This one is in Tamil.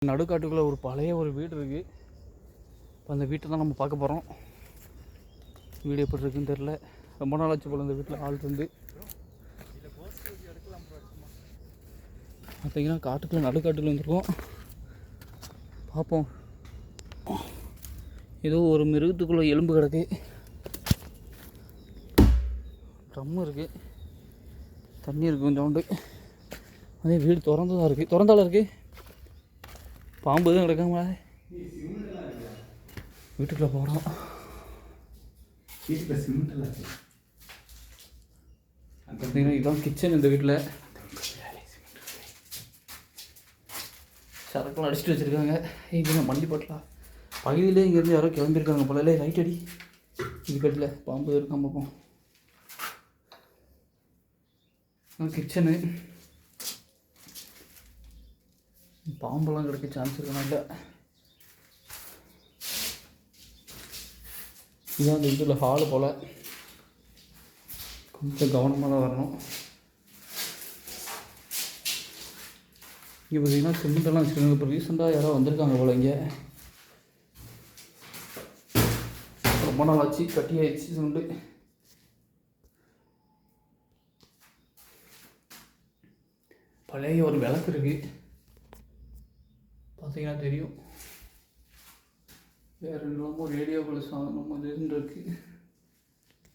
நடுக்காட்டுக்குள்ளே ஒரு பழைய ஒரு வீடு இருக்குது. இப்போ அந்த வீட்டை தான் நம்ம பார்க்க போகிறோம். வீடு எப்படி இருக்குன்னு தெரில. ரொம்ப நாள் ஆச்சு போல் இந்த வீட்டில் ஆள் இருந்து. பார்த்தீங்கன்னா காட்டுக்குள்ளே நடுக்காட்டுக்குள்ளே வந்துருக்கோம். பார்ப்போம். ஏதோ ஒரு மிருகத்துக்குள்ளே எலும்பு கிடக்கு. ட்ரம்மு இருக்குது, தண்ணி இருக்குது கொஞ்சோண்டு. அதே வீடு திறந்துதான் இருக்குது. திறந்தால இருக்குது. பாம்பு தான் கிடக்காம வீட்டுக்குள்ளே போகிறோம். பார்த்தீங்கன்னா இதுதான் கிச்சன். இந்த வீட்டில் சரக்கெல்லாம் அடிச்சுட்டு வச்சுருக்காங்க. இங்கே மண்டி போட்டலாம் பகுதியிலே இங்கேருந்து யாரோ கிளம்பியிருக்காங்க போல. லைட் அடி. இது கட்டில் பாம்பு இருக்காம பார்ப்போம். கிச்சனு பாம்பெல்லாம் கிடைக்க சான்ஸ் இருக்கணும். இல்லை இதுதான் அந்த வீட்டில் ஹாலு போல். கொஞ்சம் கவனமாக தான் வரணும். இங்கே பார்த்தீங்கன்னா சிமெண்டெல்லாம் வச்சுருக்காங்க. இப்போ ரீசெண்டாக யாரோ வந்திருக்காங்க போல். இங்கே ரொம்ப நாள் ஆச்சு, கட்டி ஆயிடுச்சு சிமெண்டு. பழைய ஒரு விளக்கு இருக்குது, பார்த்தீங்கன்னா தெரியும். வேறு என்னமோ ரேடியோ கொலுசு நம்ம இருக்குது.